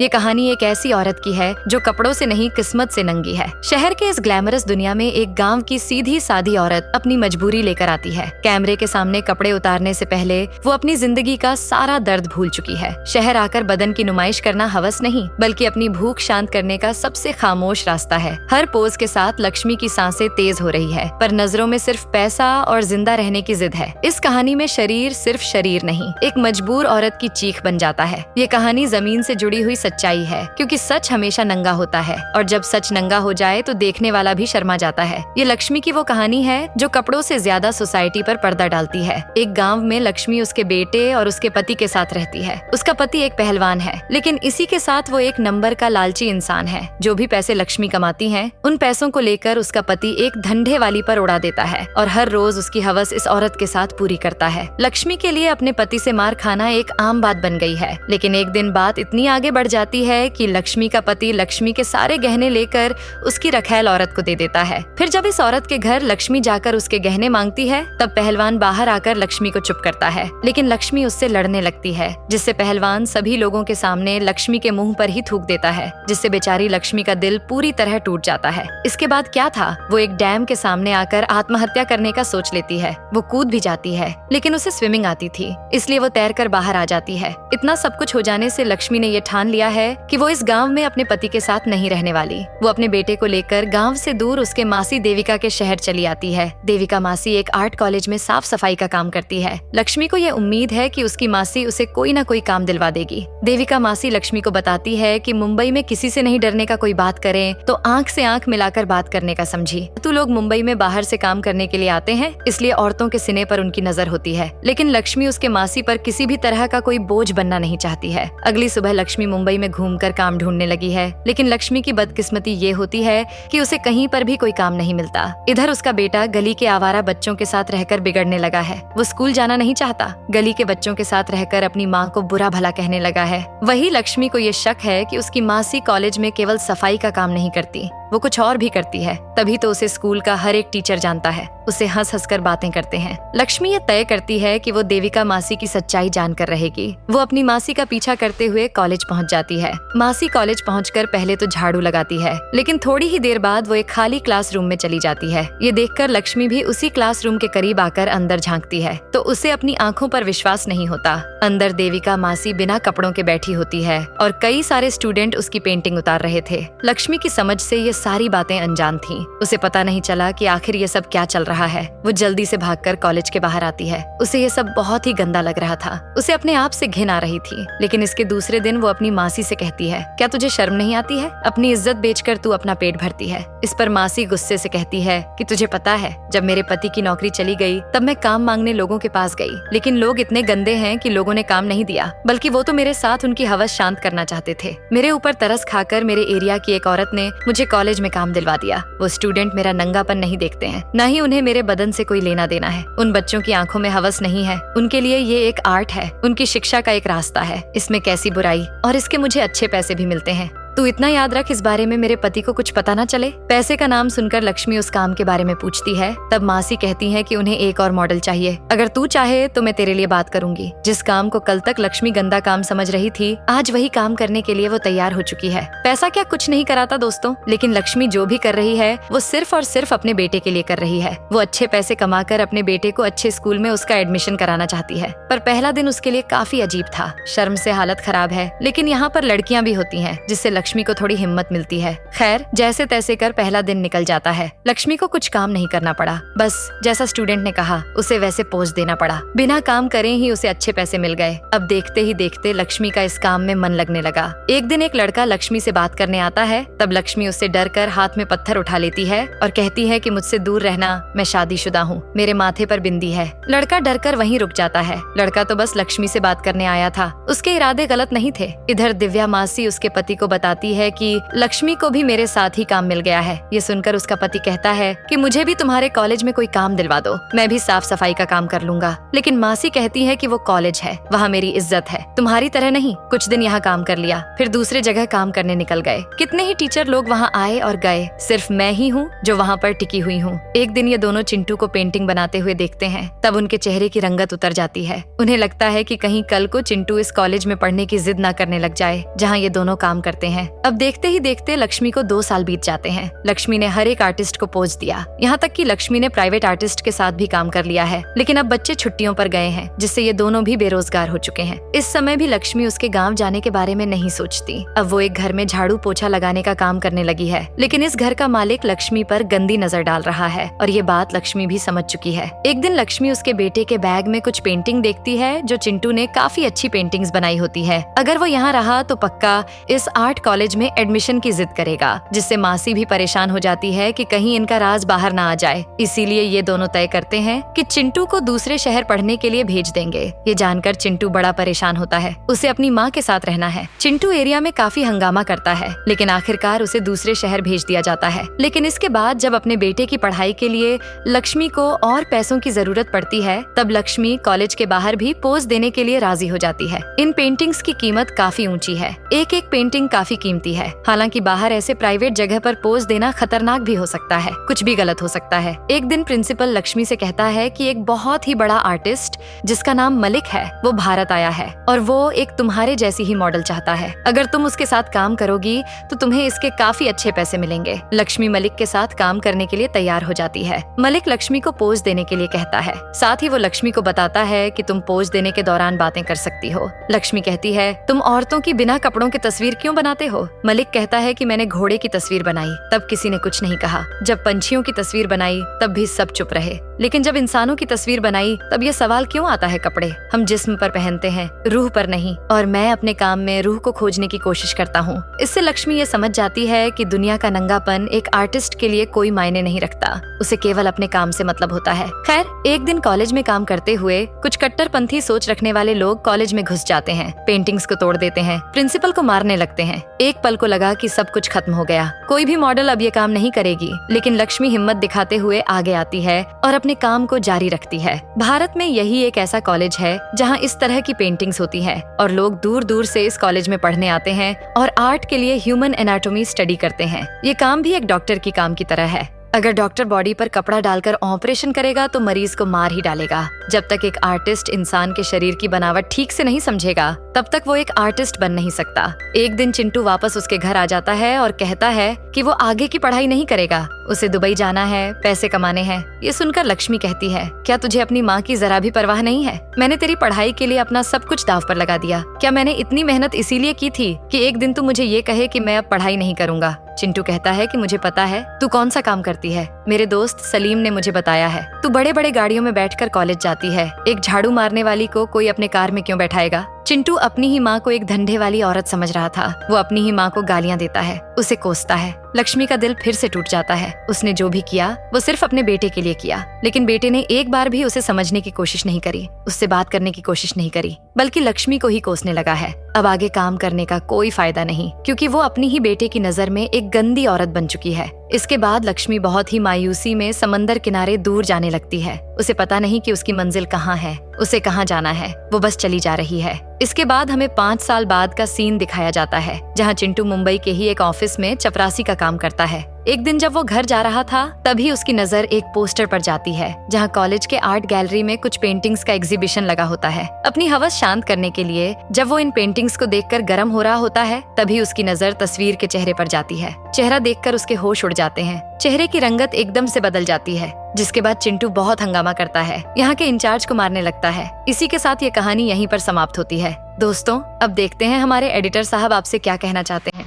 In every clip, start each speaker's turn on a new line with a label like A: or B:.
A: ये कहानी एक ऐसी औरत की है जो कपड़ों से नहीं किस्मत से नंगी है। शहर के इस ग्लैमरस दुनिया में एक गांव की सीधी सादी औरत अपनी मजबूरी लेकर आती है। कैमरे के सामने कपड़े उतारने से पहले वो अपनी जिंदगी का सारा दर्द भूल चुकी है। शहर आकर बदन की नुमाइश करना हवस नहीं, बल्कि अपनी भूख शांत करने का सबसे खामोश रास्ता है। हर पोज के साथ लक्ष्मी की सांसें तेज हो रही है, पर नजरों में सिर्फ पैसा और जिंदा रहने की जिद है। इस कहानी में शरीर सिर्फ शरीर नहीं, एक मजबूर औरत की चीख बन जाता है। ये कहानी जमीन से जुड़ी हुई सच्चाई है, क्योंकि सच हमेशा नंगा होता है और जब सच नंगा हो जाए तो देखने वाला भी शर्मा जाता है। ये लक्ष्मी की वो कहानी है जो कपड़ों से ज्यादा सोसाइटी पर पर्दा डालती है। एक गांव में लक्ष्मी उसके बेटे और उसके पति के साथ रहती है। उसका पति एक पहलवान है, लेकिन इसी के साथ वो एक नंबर का लालची इंसान है। जो भी पैसे लक्ष्मी कमाती है, उन पैसों को लेकर उसका पति एक धंधे वाली पर उड़ा देता है और हर रोज उसकी हवस इस औरत के साथ पूरी करता है। लक्ष्मी के लिए अपने पति से मार खाना एक आम बात बन गई है, लेकिन एक दिन बात इतनी आगे बढ़ जाती है कि लक्ष्मी का पति लक्ष्मी के सारे गहने लेकर उसकी रखैल औरत को दे देता है। फिर जब इस औरत के घर लक्ष्मी जाकर उसके गहने मांगती है, तब पहलवान बाहर आकर लक्ष्मी को चुप करता है, लेकिन लक्ष्मी उससे लड़ने लगती है, जिससे पहलवान सभी लोगों के सामने लक्ष्मी के मुंह पर ही थूक देता है, जिससे बेचारी लक्ष्मी का दिल पूरी तरह टूट जाता है। इसके बाद क्या था, वो एक डैम के सामने आकर आत्महत्या करने का सोच लेती है। वो कूद भी जाती है, लेकिन उसे स्विमिंग आती थी, इसलिए वो तैरकर बाहर आ जाती है। इतना सब कुछ हो जाने से लक्ष्मी ने ये ठान लिया है कि वो इस गांव में अपने पति के साथ नहीं रहने वाली। वो अपने बेटे को लेकर गांव से दूर उसके मासी देविका के शहर चली आती है। देविका मासी एक आर्ट कॉलेज में साफ सफाई का काम करती है। लक्ष्मी को ये उम्मीद है कि उसकी मासी उसे कोई ना कोई काम दिलवा देगी। देविका मासी लक्ष्मी को बताती है कि मुंबई में किसी से नहीं डरने का कोई बात करे तो आंख से आंख मिलाकर बात करने का समझी। तू लोग मुंबई में बाहर से काम करने के लिए आते हैं, इसलिए औरतों के सीने पर उनकी नजर होती है, लेकिन लक्ष्मी उसके मासी पर किसी भी तरह का कोई बोझ बनना नहीं चाहती है। अगली सुबह लक्ष्मी मुंबई में घूमकर काम ढूंढने लगी है, लेकिन लक्ष्मी की बदकिस्मती ये होती है कि उसे कहीं पर भी कोई काम नहीं मिलता। इधर उसका बेटा गली के आवारा बच्चों के साथ रहकर बिगड़ने लगा है। वो स्कूल जाना नहीं चाहता, गली के बच्चों के साथ रहकर अपनी माँ को बुरा भला कहने लगा है। वही लक्ष्मी को ये शक है कि उसकी मासी कॉलेज में केवल सफाई का काम नहीं करती, वो कुछ और भी करती है। तभी तो उसे स्कूल का हर एक टीचर जानता है, उसे हंस हंस कर बातें करते हैं। लक्ष्मी ये तय करती है कि वो देविका मासी की सच्चाई जानकर रहेगी। वो अपनी मासी का पीछा करते हुए कॉलेज पहुंच जाती है। मासी कॉलेज पहुंचकर पहले तो झाड़ू लगाती है, लेकिन थोड़ी ही देर बाद वो एक खाली क्लासरूम में चली जाती है। ये देखकर लक्ष्मी भी उसी क्लासरूम के करीब आकर अंदर झांकती है, तो उसे अपनी आंखों पर विश्वास नहीं होता। अंदर देविका मासी बिना कपड़ों के बैठी होती है और कई सारे स्टूडेंट उसकी पेंटिंग उतार रहे थे। लक्ष्मी की समझ से ये सारी बातें अनजान थीं। उसे पता नहीं चला कि आखिर ये सब क्या चल रहा है। वो जल्दी से भागकर कॉलेज के बाहर आती है। उसे ये सब बहुत ही गंदा लग रहा था। उसे अपने आप से घिन आ रही थी, लेकिन इसके दूसरे दिन वो अपनी मासी से कहती है, क्या तुझे शर्म नहीं आती है? अपनी इज्जत बेचकर तू अपना पेट भरती है। इस पर मासी गुस्से से कहती है कि तुझे पता है, जब मेरे पति की नौकरी चली गई तब मैं काम मांगने लोगों के पास गई, लेकिन लोग इतने गंदे हैं कि लोगों ने काम नहीं दिया, बल्कि वो तो मेरे साथ उनकी हवस शांत करना चाहते थे। मेरे ऊपर तरस खाकर मेरे एरिया की एक औरत ने मुझे कॉलेज में काम दिलवा दिया। वो स्टूडेंट मेरा नंगापन नहीं देखते हैं, न ही उन्हें मेरे बदन से कोई लेना देना है। उन बच्चों की आंखों में हवस नहीं है, उनके लिए ये एक आर्ट है, उनकी शिक्षा का एक रास्ता है। इसमें कैसी बुराई, और इसके मुझे अच्छे पैसे भी मिलते हैं। तू इतना याद रख, इस बारे में मेरे पति को कुछ पता ना चले। पैसे का नाम सुनकर लक्ष्मी उस काम के बारे में पूछती है। तब मासी कहती है कि उन्हें एक और मॉडल चाहिए। अगर तू चाहे तो मैं तेरे लिए बात करूंगी। जिस काम को कल तक लक्ष्मी गंदा काम समझ रही थी, आज वही काम करने के लिए वो तैयार हो चुकी है। पैसा क्या कुछ नहीं कराता दोस्तों, लेकिन लक्ष्मी जो भी कर रही है वो सिर्फ और सिर्फ अपने बेटे के लिए कर रही है। वो अच्छे पैसे कमाकर अपने बेटे को अच्छे स्कूल में उसका एडमिशन कराना चाहती है। पर पहला दिन उसके लिए काफी अजीब था। शर्म से हालत खराब है, लेकिन यहाँ पर लड़कियां भी होती हैं, जिससे लक्ष्मी को थोड़ी हिम्मत मिलती है। खैर, जैसे तैसे कर पहला दिन निकल जाता है। लक्ष्मी को कुछ काम नहीं करना पड़ा, बस जैसा स्टूडेंट ने कहा उसे वैसे पोज देना पड़ा। बिना काम करे ही उसे अच्छे पैसे मिल गए। अब देखते ही देखते लक्ष्मी का इस काम में मन लगने लगा। एक दिन एक लड़का लक्ष्मी से बात करने आता है, तब लक्ष्मी उससे डर कर हाथ में पत्थर उठा लेती है और कहती है कि मुझसे दूर रहना, मैं शादीशुदा हूँ, मेरे माथे पर बिंदी है। लड़का डर कर वहीं रुक जाता है। लड़का तो बस लक्ष्मी से बात करने आया था, उसके इरादे गलत नहीं थे। इधर दिव्या मासी उसके पति को बता बताती है कि लक्ष्मी को भी मेरे साथ ही काम मिल गया है। ये सुनकर उसका पति कहता है कि मुझे भी तुम्हारे कॉलेज में कोई काम दिलवा दो, मैं भी साफ सफाई का काम कर लूंगा। लेकिन मासी कहती है कि वो कॉलेज है, वहाँ मेरी इज्जत है, तुम्हारी तरह नहीं। कुछ दिन यहाँ काम कर लिया, फिर दूसरे जगह काम करने निकल गए। कितने ही टीचर लोग वहाँ आए और गए, सिर्फ मैं ही हूँ जो वहाँ पर टिकी हुई हूँ। एक दिन ये दोनों चिंटू को पेंटिंग बनाते हुए देखते हैं, तब उनके चेहरे की रंगत उतर जाती है। उन्हें लगता है कि कहीं कल को चिंटू इस कॉलेज में पढ़ने की जिद ना करने लग जाए जहाँ ये दोनों काम करते हैं। अब देखते ही देखते लक्ष्मी को 2 साल बीत जाते हैं। लक्ष्मी ने हर एक आर्टिस्ट को पोज दिया, यहाँ तक कि लक्ष्मी ने प्राइवेट आर्टिस्ट के साथ भी काम कर लिया है। लेकिन अब बच्चे छुट्टियों पर गए हैं, जिससे ये दोनों भी बेरोजगार हो चुके हैं। इस समय भी लक्ष्मी उसके गाँव जाने के बारे में नहीं सोचती। अब वो एक घर में झाड़ू पोछा लगाने का काम करने लगी है, लेकिन इस घर का मालिक लक्ष्मी पर गंदी नजर डाल रहा है और ये बात लक्ष्मी भी समझ चुकी है। एक दिन लक्ष्मी उसके बेटे के बैग में कुछ पेंटिंग देखती है जो चिंटू ने काफी अच्छी पेंटिंग्स बनाई होती है। अगर वो यहाँ रहा तो पक्का इस आर्ट कॉलेज में एडमिशन की जिद करेगा, जिससे मासी भी परेशान हो जाती है कि कहीं इनका राज बाहर ना आ जाए। इसीलिए ये दोनों तय करते हैं कि चिंटू को दूसरे शहर पढ़ने के लिए भेज देंगे। ये जानकर चिंटू बड़ा परेशान होता है, उसे अपनी माँ के साथ रहना है। चिंटू एरिया में काफी हंगामा करता है, लेकिन आखिरकार उसे दूसरे शहर भेज दिया जाता है। लेकिन इसके बाद जब अपने बेटे की पढ़ाई के लिए लक्ष्मी को और पैसों की जरूरत पड़ती है, तब लक्ष्मी कॉलेज के बाहर भी पोज देने के लिए राजी हो जाती है। इन पेंटिंग्स की कीमत काफी ऊंची है, एक एक पेंटिंग काफी कीमती है। हालांकि बाहर ऐसे प्राइवेट जगह पर पोज देना खतरनाक भी हो सकता है, कुछ भी गलत हो सकता है। एक दिन प्रिंसिपल लक्ष्मी से कहता है कि एक बहुत ही बड़ा आर्टिस्ट जिसका नाम मलिक है, वो भारत आया है और वो एक तुम्हारे जैसी ही मॉडल चाहता है। अगर तुम उसके साथ काम करोगी तो तुम्हें इसके काफी अच्छे पैसे मिलेंगे। लक्ष्मी मलिक के साथ काम करने के लिए तैयार हो जाती है। मलिक लक्ष्मी को पोज देने के लिए कहता है, साथ ही वो लक्ष्मी को बताता है कि तुम पोज देने के दौरान बातें कर सकती हो। लक्ष्मी कहती है, तुम औरतों की बिना कपड़ों की तस्वीर क्यों बनाते हो? मलिक कहता है कि मैंने घोड़े की तस्वीर बनाई, तब किसी ने कुछ नहीं कहा। जब पंछियों की तस्वीर बनाई तब भी सब चुप रहे, लेकिन जब इंसानों की तस्वीर बनाई तब ये सवाल क्यों आता है? कपड़े हम जिस्म पर पहनते हैं, रूह पर नहीं, और मैं अपने काम में रूह को खोजने की कोशिश करता हूँ। इससे लक्ष्मी ये समझ जाती है कि दुनिया का नंगापन एक आर्टिस्ट के लिए कोई मायने नहीं रखता, उसे केवल अपने काम से मतलब होता है। खैर, एक दिन कॉलेज में काम करते हुए कुछ कट्टरपंथी सोच रखने वाले लोग कॉलेज में घुस जाते हैं, पेंटिंग्स को तोड़ देते हैं, प्रिंसिपल को मारने लगते हैं। एक पल को लगा कि सब कुछ खत्म हो गया, कोई भी मॉडल अब ये काम नहीं करेगी। लेकिन लक्ष्मी हिम्मत दिखाते हुए आगे आती है और अपने काम को जारी रखती है। भारत में यही एक ऐसा कॉलेज है जहाँ इस तरह की पेंटिंग्स होती है और लोग दूर दूर से इस कॉलेज में पढ़ने आते हैं और आर्ट के लिए ह्यूमन एनाटॉमी स्टडी करते हैं। ये काम भी एक डॉक्टर की काम की तरह है। अगर डॉक्टर बॉडी पर कपड़ा डालकर ऑपरेशन करेगा तो मरीज को मार ही डालेगा। जब तक एक आर्टिस्ट इंसान के शरीर की बनावट ठीक से नहीं समझेगा, तब तक वो एक आर्टिस्ट बन नहीं सकता। एक दिन चिंटू वापस उसके घर आ जाता है और कहता है कि वो आगे की पढ़ाई नहीं करेगा, उसे दुबई जाना है, पैसे कमाने हैं। ये सुनकर लक्ष्मी कहती है, क्या तुझे अपनी माँ की जरा भी परवाह नहीं है? मैंने तेरी पढ़ाई के लिए अपना सब कुछ दांव पर लगा दिया। क्या मैंने इतनी मेहनत इसीलिए की थी कि एक दिन तू मुझे ये कहे कि मैं अब पढ़ाई नहीं करूंगा? चिंटू कहता है कि मुझे पता है तू कौन सा काम करती है, मेरे दोस्त सलीम ने मुझे बताया है। तू बड़े बड़े गाड़ियों में बैठकर कॉलेज जाती है, एक झाड़ू मारने वाली को कोई अपने कार में क्यों बैठाएगा? चिंटू अपनी ही माँ को एक धंधे वाली औरत समझ रहा था। वो अपनी ही माँ को गालियाँ देता है, उसे कोसता है। लक्ष्मी का दिल फिर से टूट जाता है। उसने जो भी किया वो सिर्फ अपने बेटे के लिए किया, लेकिन बेटे ने एक बार भी उसे समझने की कोशिश नहीं करी, उससे बात करने की कोशिश नहीं करी, बल्कि लक्ष्मी को ही कोसने लगा है। अब आगे काम करने का कोई फायदा नहीं, क्योंकि वो अपनी ही बेटे की नजर में एक गंदी औरत बन चुकी है। इसके बाद लक्ष्मी बहुत ही मायूसी में समंदर किनारे दूर जाने लगती है। उसे पता नहीं कि उसकी मंजिल कहाँ है, उसे कहाँ जाना है, वो बस चली जा रही है। इसके बाद हमें 5 साल बाद का सीन दिखाया जाता है, जहाँ चिंटू मुंबई के ही एक ऑफिस में चपरासी का काम करता है। एक दिन जब वो घर जा रहा था, तभी उसकी नजर एक पोस्टर पर जाती है, जहाँ कॉलेज के आर्ट गैलरी में कुछ पेंटिंग्स का एग्जीबिशन लगा होता है। अपनी हवस शांत करने के लिए जब वो इन पेंटिंग्स को देखकर गर्म हो रहा होता है, तभी उसकी नजर तस्वीर के चेहरे पर जाती है। चेहरा देखकर उसके होश उड़ जाते हैं, चेहरे की रंगत एकदम से बदल जाती है। जिसके बाद चिंटू बहुत हंगामा करता है, यहाँ के इंचार्ज को मारने लगता है। इसी के साथ ये कहानी यहीं पर समाप्त होती है। दोस्तों, अब देखते हैं हमारे एडिटर साहब आपसे क्या कहना चाहते हैं।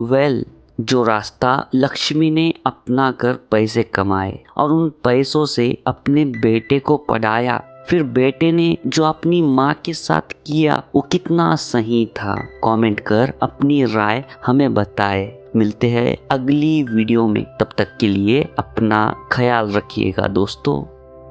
B: वेल, जो रास्ता लक्ष्मी ने अपना कर पैसे कमाए और उन पैसों से अपने बेटे को पढ़ाया, फिर बेटे ने जो अपनी माँ के साथ किया वो कितना सही था? कमेंट कर अपनी राय हमें बताएं। मिलते हैं अगली वीडियो में, तब तक के लिए अपना ख्याल रखिएगा दोस्तों।